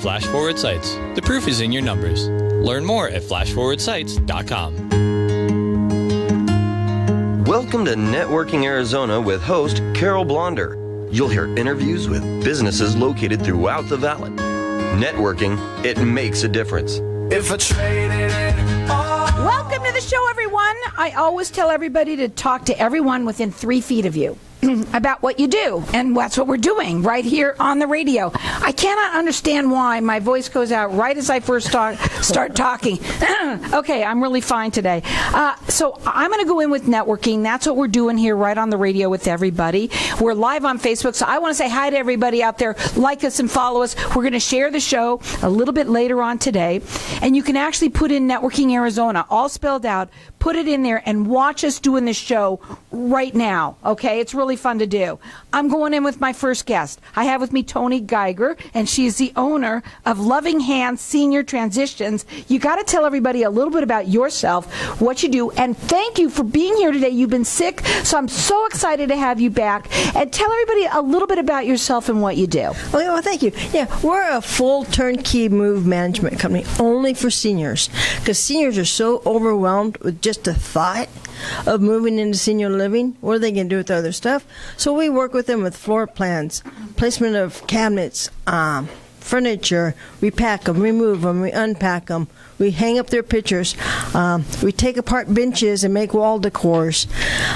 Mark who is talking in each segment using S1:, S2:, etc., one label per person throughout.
S1: Flash Forward Sites. The proof is in your numbers. Learn more at flashforwardsites.com.
S2: Welcome to Networking Arizona with host Carol Blonder. You'll hear interviews with businesses located throughout the valley. Networking, it makes a difference.
S3: If I traded it all.
S4: Welcome to the show, everyone. I always tell everybody to talk to everyone within 3 feet of you about what you do, and that's what we're doing right here on the radio. I cannot understand why my voice goes out right as I first start talking. Okay, I'm really fine today. So I'm going to go in with networking. That's what we're doing here right on the radio with everybody. We're live on Facebook, so I want to say hi to everybody out there. Like us and follow us. We're going to share the show a little bit later on today, and you can actually put in Networking Arizona, all spelled out, put it in there, and watch us doing this show right now, okay? It's really fun to do. I'm going in with my first guest. I have with me Toni Geiger, and she's the owner of Loving Hands Senior Transitions. You got to tell everybody a little bit about yourself, what you do, and thank you for being here today. You've been sick, so I'm so excited to have you back. And tell everybody a little bit about yourself and what you do.
S5: Well, thank you. Yeah, we're a full turnkey move management company only for seniors, because seniors are so overwhelmed with just the thought of moving into senior living. What are they going to do with other stuff? So we work with them with floor plans, placement of cabinets, furniture. We pack them, remove them, we unpack them. We hang up their pictures. We take apart benches and make wall decors.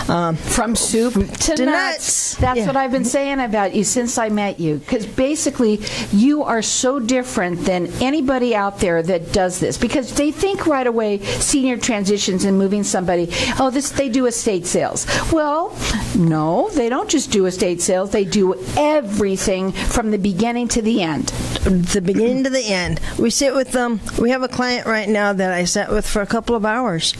S4: From soup to nuts. That's what I've been saying about you since I met you. Because basically, you are so different than anybody out there that does this. Because they think right away, senior transitions and moving somebody, they do estate sales. Well, no, they don't just do estate sales. They do everything from the beginning to the end.
S5: The beginning to the end. We sit with them. We have a client right now that I sat with for a couple of hours.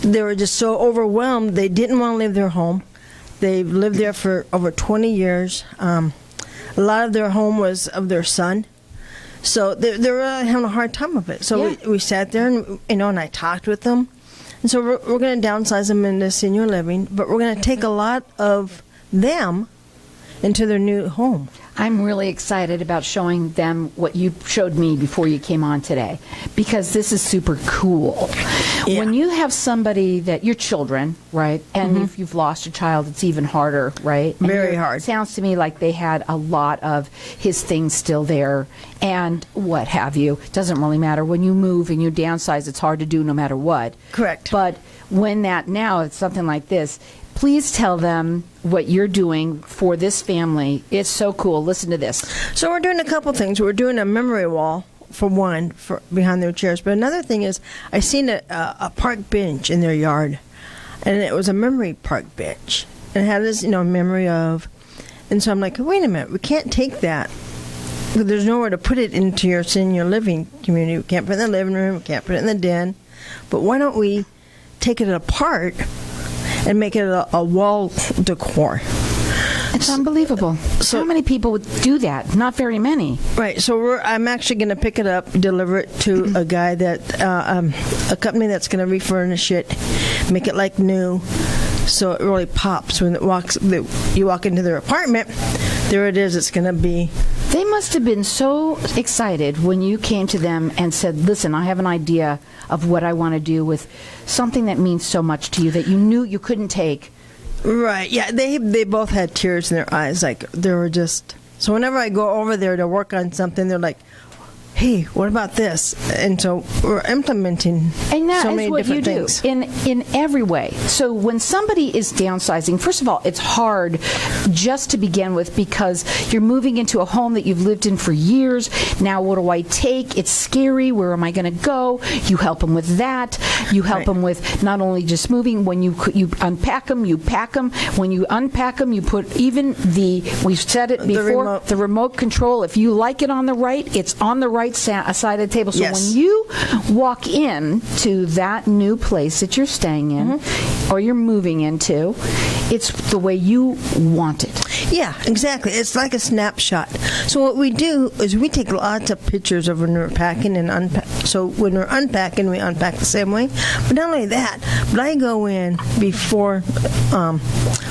S5: They were just so overwhelmed. They didn't want to leave their home. They've lived there for over 20 years. A lot of their home was of their son. So they're really having a hard time of it. So we sat there and I talked with them. And so we're going to downsize them into senior living, but we're going to take a lot of them into their new home.
S4: I'm really excited about showing them what you showed me before you came on today, because this is super cool. Yeah. When you have somebody that, your children, right, and if you've lost a child, it's even harder, right?
S5: Very hard.
S4: It sounds to me like they had a lot of his things still there and what have you. It doesn't really matter. When you move and you downsize, it's hard to do no matter what.
S5: Correct.
S4: But when now it's something like this, please tell them what you're doing for this family. It's so cool. Listen to this.
S5: So we're doing a couple things. We're doing a memory wall, for behind their chairs. But another thing is, I seen a park bench in their yard, and it was a memory park bench. And it had this, memory of. And so I'm like, wait a minute, we can't take that. There's nowhere to put it into your senior living community. We can't put it in the living room. We can't put it in the den. But why don't we take it apart and make it a wall decor?
S4: It's unbelievable. So how many people would do that? Not very many.
S5: Right. So I'm actually going to pick it up, deliver it to a guy a company that's going to refurnish it, make it like new, so it really pops when you walk into their apartment. There it is. It's going to be.
S4: They must have been so excited when you came to them and said, listen, I have an idea of what I want to do with something that means so much to you that you knew you couldn't take.
S5: Right. Yeah, they both had tears in their eyes. Like, they were just. So whenever I go over there to work on something, they're like, hey, what about this? And so we're implementing
S4: and that
S5: so
S4: is
S5: many
S4: what
S5: different
S4: you
S5: things.
S4: Do in every way. So when somebody is downsizing, first of all, it's hard just to begin with, because you're moving into a home that you've lived in for years. Now, what do I take? It's scary. Where am I going to go? You help them with that. You help them with not only just moving. When you unpack them, you pack them. When you unpack them, you put even we've said it before, the remote control. If you like it on the right, it's on the right side of the table. So when you walk in to that new place that you're staying in or you're moving into, it's the way you want it.
S5: Yeah, exactly. It's like a snapshot. So what we do is we take lots of pictures of when we're packing and unpack. So when we're unpacking, we unpack the same way. But not only that, but I go in before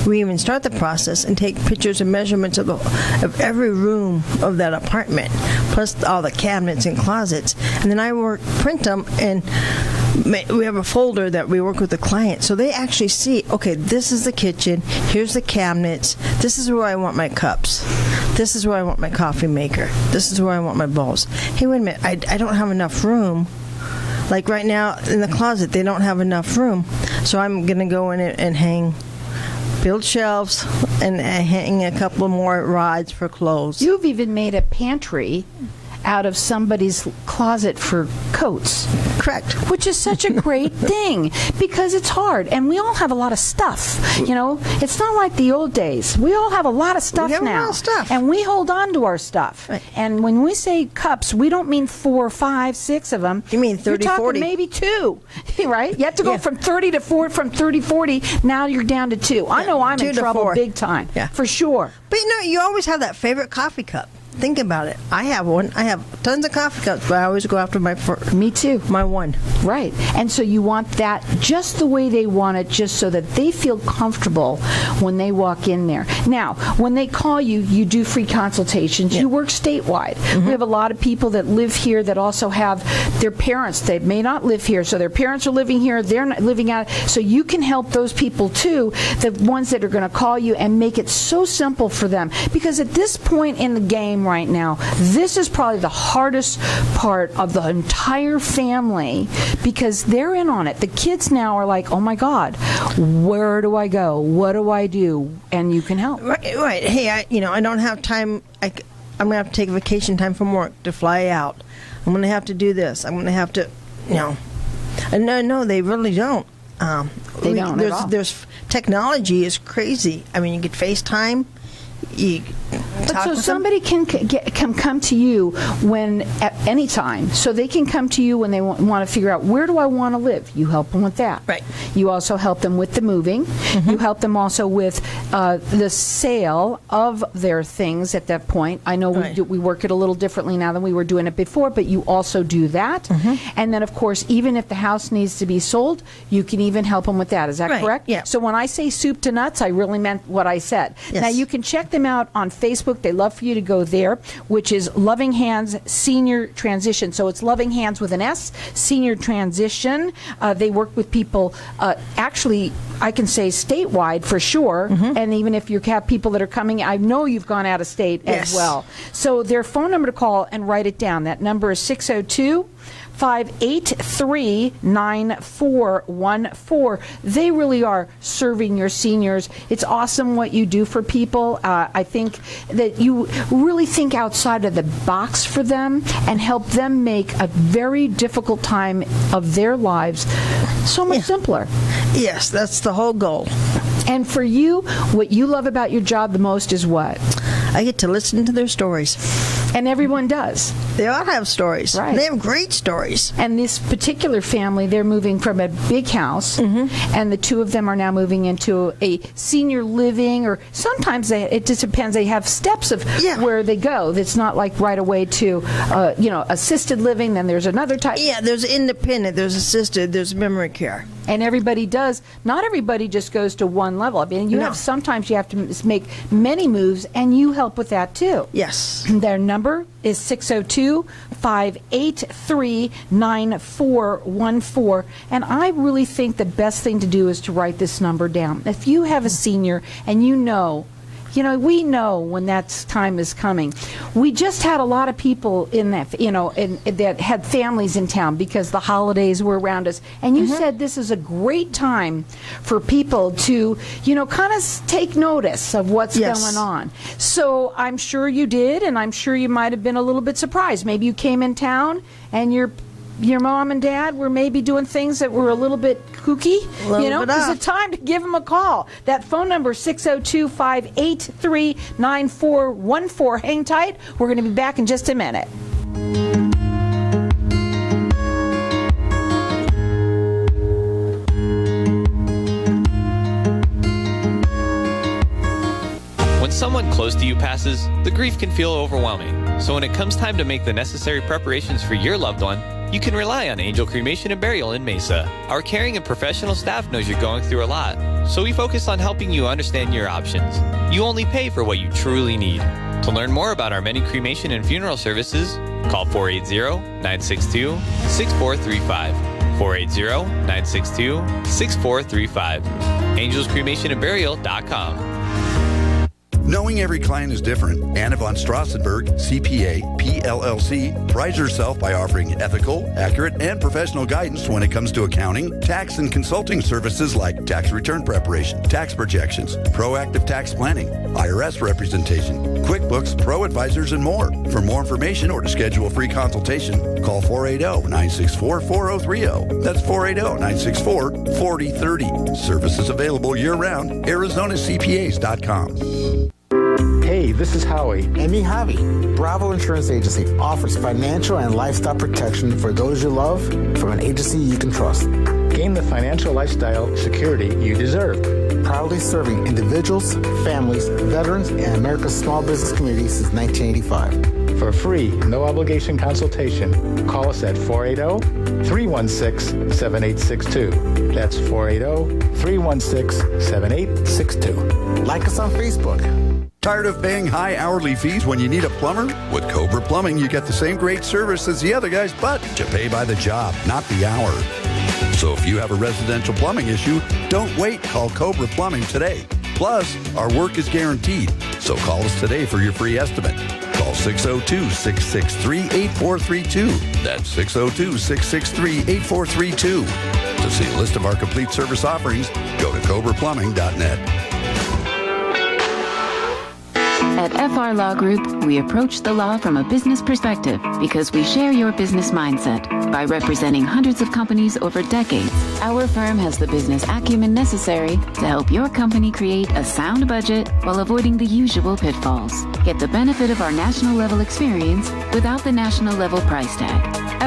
S5: we even start the process and take pictures and measurements of every room of that apartment, plus all the cabinets and closets. And then I print them, and we have a folder that we work with the client, so they actually see, okay, this is the kitchen, here's the cabinets, this is where I want my cups, this is where I want my coffee maker, this is where I want my bowls. Hey, wait a minute, I don't have enough room. Like right now in the closet, they don't have enough room, so I'm going to go in and build shelves and hang a couple more rods for clothes.
S4: You've even made a pantry out of somebody's closet for coats.
S5: Correct.
S4: Which is such a great thing, because it's hard, and we all have a lot of stuff. You know, it's not like the old days. We all have a lot of stuff
S5: We have a
S4: now,
S5: lot of stuff.
S4: and we hold on to our stuff.
S5: Right.
S4: And when we say cups, we don't mean 4, 5, 6 of them.
S5: You mean 30,
S4: You're talking
S5: 40.
S4: maybe 2, right? You have to go
S5: Yeah.
S4: from 30 to 4, from 30, 40. Now you're down to 2. I know I'm
S5: 2
S4: in
S5: to
S4: trouble
S5: 4.
S4: big time,
S5: Yeah.
S4: for sure.
S5: But you always have that favorite coffee cup. Think about it. I have one. I have tons of coffee cups, but I always go after
S4: Me too.
S5: my one.
S4: Right. And so you want that just the way they want it, just so that they feel comfortable when they walk in there. Now, when they call you, you do free consultations. You work statewide. We have a lot of people that live here that also have their parents. They may not live here, so their parents are living here. They're not living out. So you can help those people too, the ones that are going to call you, and make it so simple for them. Because at this point in the game right now, this is probably the hardest part of the entire family, because they're in on it. The kids now are like, oh my God, where do I go? What do I do? And you can help.
S5: Right. Hey, I don't have time. I'm going to have to take vacation time from work to fly out. I'm going to have to do this. I'm going to have to, And no, they really don't.
S4: They don't at all.
S5: There's technology is crazy. I mean, you get FaceTime.
S4: But so somebody can come to you at any time. So they can come to you when they want to figure out, where do I want to live? You help them with that.
S5: Right.
S4: You also help them with the moving. You help them also with the sale of their things at that point. I know we work it a little differently now than we were doing it before, but you also do that. And then, of course, even if the house needs to be sold, you can even help them with that. Is that correct?
S5: Yeah.
S4: So when I say soup to nuts, I really meant what I said.
S5: Yes.
S4: Now, you can check them out on Facebook. They love for you to go there, which is Loving Hands Senior Transition. So it's Loving Hands with an S, Senior Transition. They work with people, actually, I can say statewide for sure. And even if you have people that are coming, I know you've gone out of state as well. So their phone number to call, and write it down. That number is 602-583-9414. They really are serving your seniors. It's awesome what you do for people. I think that you really think outside of the box for them and help them make a very difficult time of their lives so much simpler.
S5: Yes, that's the whole goal.
S4: And for you, what you love about your job the most is what?
S5: I get to listen to their stories.
S4: And everyone does.
S5: They all have stories.
S4: Right.
S5: They have great stories.
S4: And this particular family, they're moving from a big house, and the two of them are now moving into a senior living, or sometimes it just depends. They have steps of where they go. It's not like right away to, assisted living. Then there's another type.
S5: Yeah, there's independent, there's assisted, there's memory care.
S4: And everybody does. Not everybody just goes to one level. I mean, sometimes you have to make many moves, and you help with that too.
S5: Yes.
S4: Their number is 602-583-9414. And I really think the best thing to do is to write this number down. If you have a senior and we know when that time is coming. We just had a lot of people in that, that had families in town because the holidays were around us. And you said this is a great time for people to, kind of take notice of what's going on. So I'm sure you did, and I'm sure you might have been a little bit surprised. Maybe you came in town and your mom and dad were maybe doing things that were a little bit kooky. It's a time to give them a call. That phone number is 602-583-9414. Hang tight. We're going to be back in just a minute.
S1: When someone close to you passes, the grief can feel overwhelming. So when it comes time to make the necessary preparations for your loved one, you can rely on Angel Cremation and Burial in Mesa. Our caring and professional staff knows you're going through a lot, so we focus on helping you understand your options. You only pay for what you truly need. To learn more about our many cremation and funeral services, call 480-962-6435. 480-962-6435. AngelsCremationandBurial.com.
S6: Knowing every client is different, Anna von Strassenberg, CPA, PLLC, prides herself by offering ethical, accurate, and professional guidance when it comes to accounting, tax, and consulting services like tax return preparation, tax projections, proactive tax planning, IRS representation, QuickBooks, Pro Advisors, and more. For more information or to schedule a free consultation, call 480-964-4030. That's 480-964-4030. Services available year-round. ArizonaCPAs.com.
S7: Hey, this is Howie.
S8: And me, Javi. Bravo Insurance Agency offers financial and lifestyle protection for those you love from an agency you can trust.
S7: Gain the financial lifestyle security you deserve.
S8: Proudly serving individuals, families, veterans, and America's small business community since 1985.
S7: For a free, no-obligation consultation, call us at 480-316-7862. That's 480-316-7862.
S8: Like us on Facebook.
S6: Tired of paying high hourly fees when you need a plumber? With Cobra Plumbing, you get the same great service as the other guys, but you pay by the job, not the hour. So if you have a residential plumbing issue, don't wait. Call Cobra Plumbing today. Plus, our work is guaranteed. So call us today for your free estimate. Call 602-663-8432. That's 602-663-8432. To see a list of our complete service offerings, go to cobraplumbing.net.
S9: At FR Law Group, we approach the law from a business perspective because we share your business mindset. By representing hundreds of companies over decades, our firm has the business acumen necessary to help your company create a sound budget while avoiding the usual pitfalls. Get the benefit of our national level experience without the national level price tag.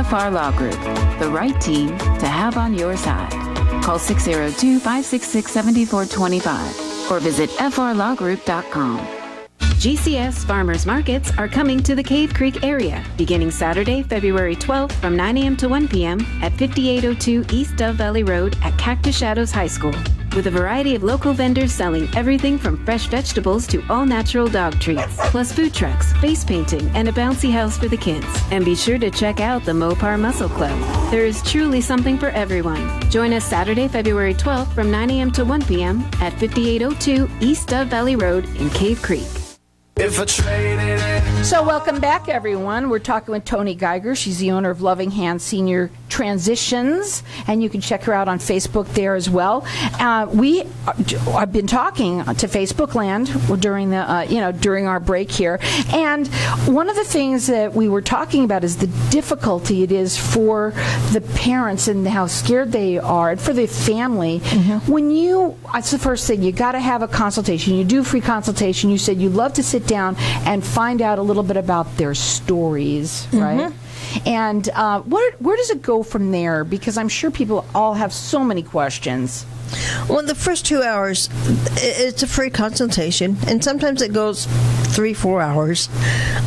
S9: FR Law Group, the right team to have on your side. Call 602-566-7425 or visit frlawgroup.com.
S10: GCS Farmers Markets are coming to the Cave Creek area beginning Saturday, February 12th from 9 a.m. to 1 p.m. at 5802 East Dove Valley Road at Cactus Shadows High School, with a variety of local vendors selling everything from fresh vegetables to all-natural dog treats, plus food trucks, face painting, and a bouncy house for the kids. And be sure to check out the Mopar Muscle Club. There is truly something for everyone. Join us Saturday, February 12th from 9 a.m. to 1 p.m. at 5802 East Dove Valley Road in Cave Creek.
S3: If I traded it.
S4: So welcome back, everyone. We're talking with Toni Geiger. She's the owner of Loving Hands Senior Transitions, and you can check her out on Facebook there as well. I've been talking to Facebook Land during the during our break here, and one of the things that we were talking about is the difficulty it is for the parents and how scared they are, and for the family. Mm-hmm. That's the first thing. You got to have a consultation. You do a free consultation. You said you love to sit down and find out a little bit about their stories, right? And where does it go from there? Because I'm sure people all have so many questions.
S5: Well, the first 2 hours, it's a free consultation, and sometimes it goes 3-4 hours,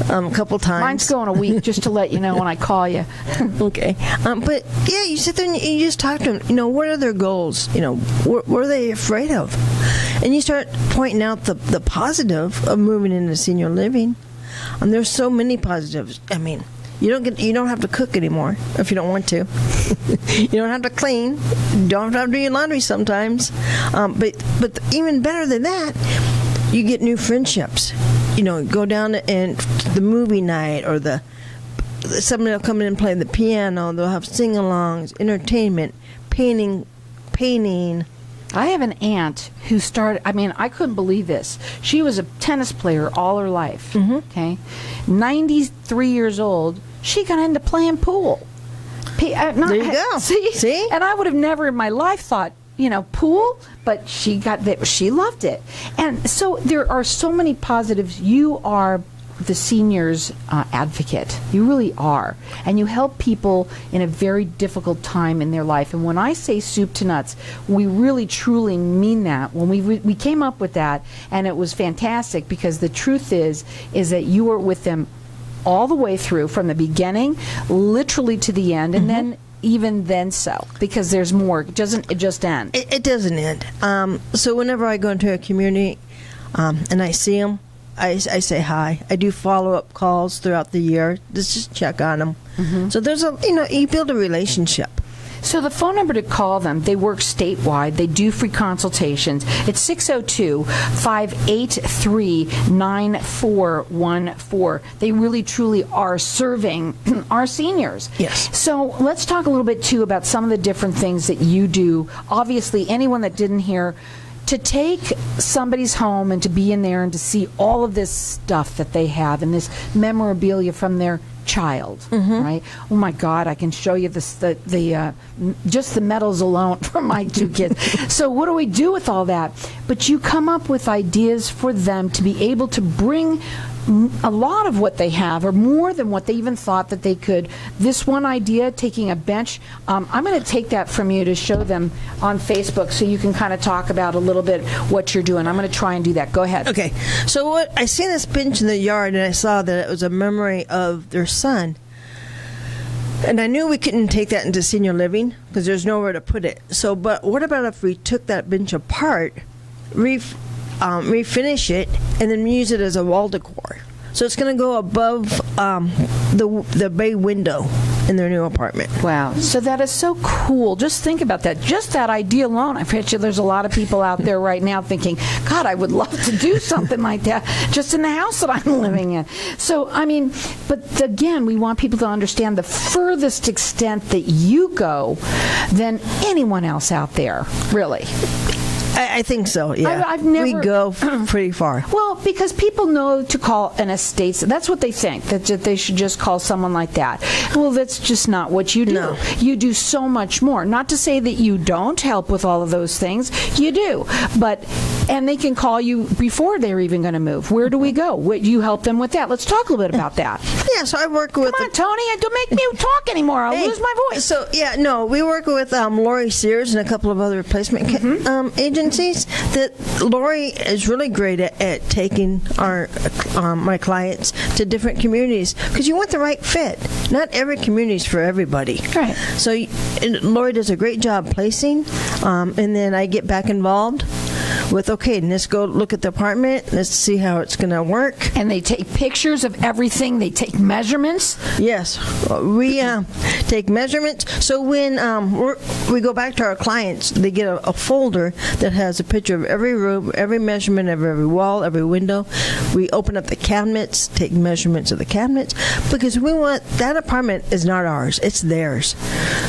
S5: a couple times.
S4: Mine's going a week, just to let you know when I call you.
S5: Okay. But, yeah, you sit there and you just talk to them. What are their goals? What are they afraid of? And you start pointing out the positive of moving into senior living. And there's so many positives. I mean, you don't have to cook anymore if you don't want to. You don't have to clean. You don't have to do your laundry sometimes. But even better than that, you get new friendships. Go down and the movie night, or somebody will come in and play the piano. They'll have sing-alongs, entertainment, painting.
S4: I have an aunt who started, I couldn't believe this. She was a tennis player all her life, okay? 93 years old, she got into playing pool.
S5: There you go. See?
S4: And I would have never in my life thought, pool, but she loved it. And so there are so many positives. You are the seniors advocate. You really are. And you help people in a very difficult time in their life. And when I say soup to nuts, we really truly mean that. When we came up with that, and it was fantastic, because the truth is that you were with them all the way through, from the beginning literally to the end, and then even then because there's more. It just end.
S5: It doesn't end. So whenever I go into a community and I see them, I say hi. I do follow-up calls throughout the year. Just check on them. So there's you build a relationship.
S4: So the phone number to call them, they work statewide. They do free consultations. It's 602-583-9414. They really, truly are serving our seniors.
S5: Yes.
S4: So let's talk a little bit, too, about some of the different things that you do. Obviously, anyone that didn't hear, to take somebody's home and to be in there and to see all of this stuff that they have and this memorabilia from their child, right? Oh my God, I can show you this, just the medals alone from my 2 kids. So what do we do with all that? But you come up with ideas for them to be able to bring a lot of what they have, or more than what they even thought that they could. This one idea, taking a bench, I'm going to take that from you to show them on Facebook, so you can kind of talk about a little bit what you're doing. I'm going to try and do that. Go ahead.
S5: Okay. So I seen this bench in the yard, and I saw that it was a memory of their son. And I knew we couldn't take that into senior living because there's nowhere to put it. So, but what about if we took that bench apart, refinish it, and then use it as a wall decor? So it's going to go above the bay window in their new apartment.
S4: Wow. So that is so cool. Just think about that. Just that idea alone. I bet you there's a lot of people out there right now thinking, God, I would love to do something like that just in the house that I'm living in. So, I mean, but again, we want people to understand the furthest extent that you go than anyone else out there, really.
S5: I think so, yeah.
S4: I've never,
S5: we go pretty far.
S4: Well, because people know to call an estate, that's what they think, that they should just call someone like that. Well, that's just not what you do.
S5: No.
S4: You do so much more. Not to say that you don't help with all of those things. You do. And they can call you before they're even going to move. Where do we go? You help them with that. Let's talk a little bit about that.
S5: Yeah, so I work with...
S4: Come on, Toni, don't make me talk anymore. I'll lose my voice.
S5: So, we work with Lori Sears and a couple of other replacement agencies. That Lori is really great at taking my clients to different communities, because you want the right fit. Not every community is for everybody.
S4: Right.
S5: So Lori does a great job placing, and then I get back involved with, okay, let's go look at the apartment. Let's see how it's going to work.
S4: And they take pictures of everything. They take measurements.
S5: Yes, we take measurements. So when we go back to our clients, they get a folder that has a picture of every room, every measurement of every wall, every window. We open up the cabinets, take measurements of the cabinets, because we want that apartment is not ours; it's theirs.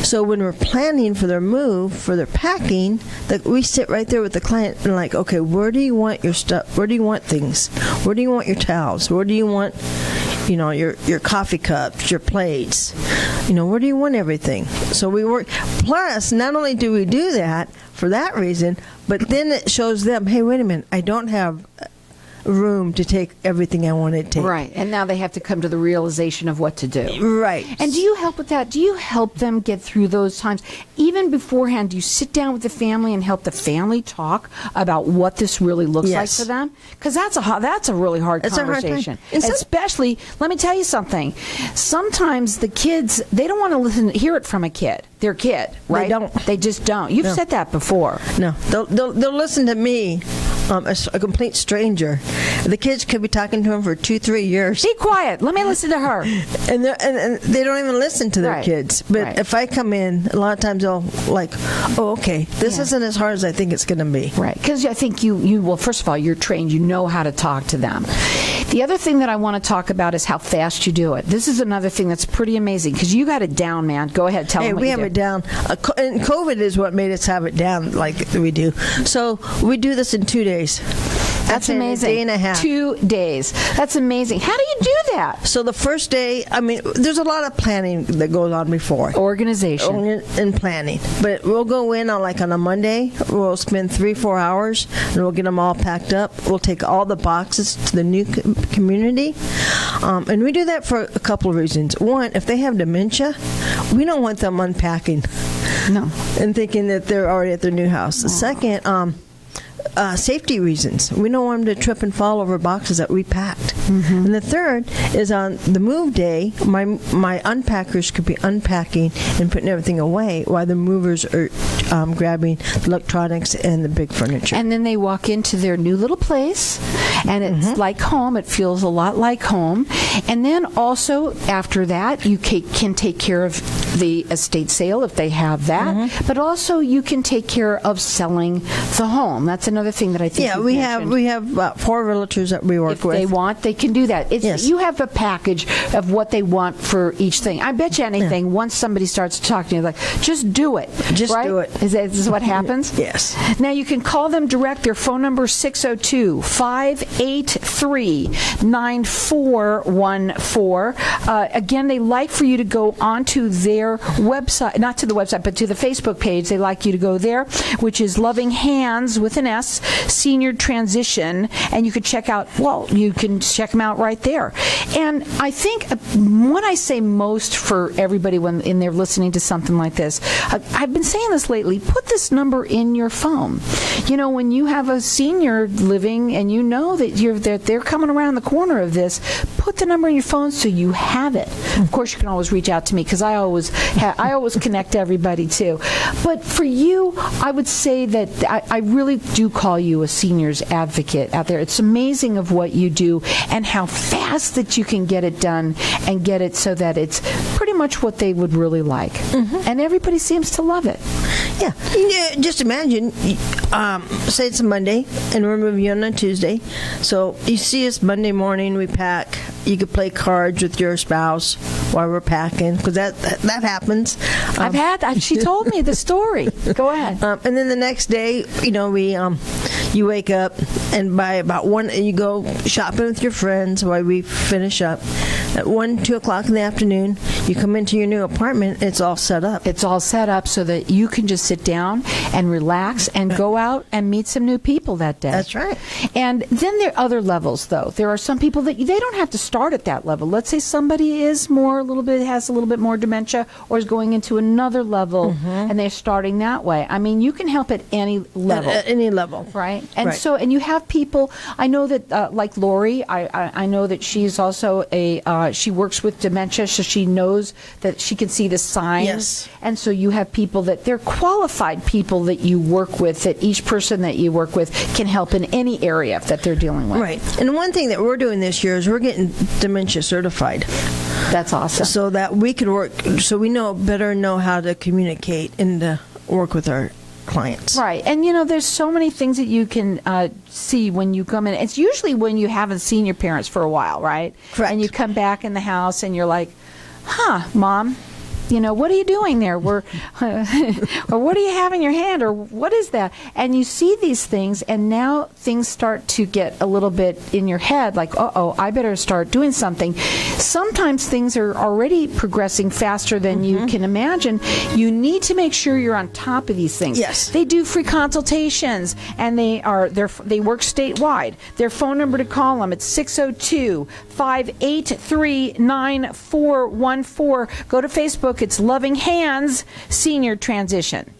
S5: So when we're planning for their move, for their packing, we sit right there with the client and like, okay, where do you want your stuff? Where do you want things? Where do you want your towels? Where do you want, your coffee cups, your plates? Where do you want everything? So we work. Plus, not only do we do that for that reason, but then it shows them, hey, wait a minute, I don't have room to take everything I want to take.
S4: Right. And now they have to come to the realization of what to do.
S5: Right.
S4: And do you help with that? Do you help them get through those times? Even beforehand, do you sit down with the family and help the family talk about what this really looks like for them? Because that's a really hard conversation. Especially, let me tell you something. Sometimes the kids, they don't want to hear it from a kid. Their kid, right?
S5: They don't.
S4: They just don't. You've said that before.
S5: No. They'll listen to me, a complete stranger. The kids could be talking to him for 2-3 years.
S4: Be quiet. Let me listen to her.
S5: And they don't even listen to their kids. But if I come in, a lot of times they'll like, oh, okay, this isn't as hard as I think it's going to be.
S4: Right. Because I think well, first of all, you're trained. You know how to talk to them. The other thing that I want to talk about is how fast you do it. This is another thing that's pretty amazing, because you got it down, man. Go ahead, tell them what you do.
S5: We have it down. And COVID is what made us have it down like we do. So we do this in 2 days.
S4: That's
S5: in
S4: amazing.
S5: A day and a half.
S4: 2 days. That's amazing. How do you do that?
S5: So the first day, I mean, there's a lot of planning that goes on before.
S4: Organization.
S5: And planning. But we'll go in on a Monday. We'll spend 3-4 hours, and we'll get them all packed up. We'll take all the boxes to the new community. And we do that for a couple of reasons. One, if they have dementia, we don't want them unpacking.
S4: No.
S5: And thinking that they're already at their new house. The second, safety reasons. We don't want them to trip and fall over boxes that we packed. And the third is on the move day, my unpackers could be unpacking and putting everything away while the movers are grabbing the electronics and the big furniture.
S4: And then they walk into their new little place, and it's like home. It feels a lot like home. And then also after that, you can take care of the estate sale if they have that, but also you can take care of selling the home. That's another thing that I think.
S5: Yeah, we have 4 realtors that we work with.
S4: If they want, they can do that. You have a package of what they want for each thing. I bet you anything. Once somebody starts talking to you, like, just do it.
S5: Just
S4: right?
S5: do it.
S4: Is this what happens?
S5: Yes.
S4: Now you can call them direct. Their phone number is 602-583-9414. Again, they like for you to go onto their website, not to the website, but to the Facebook page. They like you to go there, which is Loving Hands with an S, Senior Transition, and you can check out. You can check them out right there. And I think when I say most for everybody when they're listening to something like this, I've been saying this lately. Put this number in your phone. When you have a senior living and you know that they're coming around the corner of this, put the number in your phone so you have it. Of course, you can always reach out to me because I always connect everybody too. But for you, I would say that I really do call you a seniors advocate out there. It's amazing of what you do and how fast that you can get it done and get it so that it's pretty much what they would really like. And everybody seems to love it.
S5: Yeah. Just imagine, say it's a Monday, and we're moving in on Tuesday. So you see us Monday morning, we pack. You could play cards with your spouse while we're packing, because that happens.
S4: She told me the story. Go ahead.
S5: And then the next day, you wake up, and by about 1, you go shopping with your friends while we finish up. At 1-2 o'clock in the afternoon, you come into your new apartment. It's all set up.
S4: It's all set up so that you can just sit down and relax and go out and meet some new people that day.
S5: That's right.
S4: And then there are other levels, though. There are some people that they don't have to start at that level. Let's say somebody has a little bit more dementia, or is going into another level, and they're starting that way. I mean, you can help at any level.
S5: At any level,
S4: right? And so, and you have people. I know that, like Lori. I know that she's also she works with dementia, so she knows that she can see the signs.
S5: Yes.
S4: And so you have people that they're qualified people that you work with, that each person that you work with can help in any area that they're dealing with.
S5: Right. And one thing that we're doing this year is we're getting Dementia Certified.
S4: That's awesome.
S5: So that we can work, so we better know how to communicate and to work with our clients.
S4: Right. And there's so many things that you can see when you come in. It's usually when you haven't seen your parents for a while, right?
S5: Correct.
S4: And you come back in the house and you're like, Mom, what are you doing there? Or what do you have in your hand? Or what is that? And you see these things, and now things start to get a little bit in your head, like, I better start doing something. Sometimes things are already progressing faster than you can imagine. You need to make sure you're on top of these things.
S5: Yes.
S4: They do free consultations, and they work statewide. Their phone number to call them, it's 602-583-9414. Go to Facebook. It's Loving Hands Senior Transition.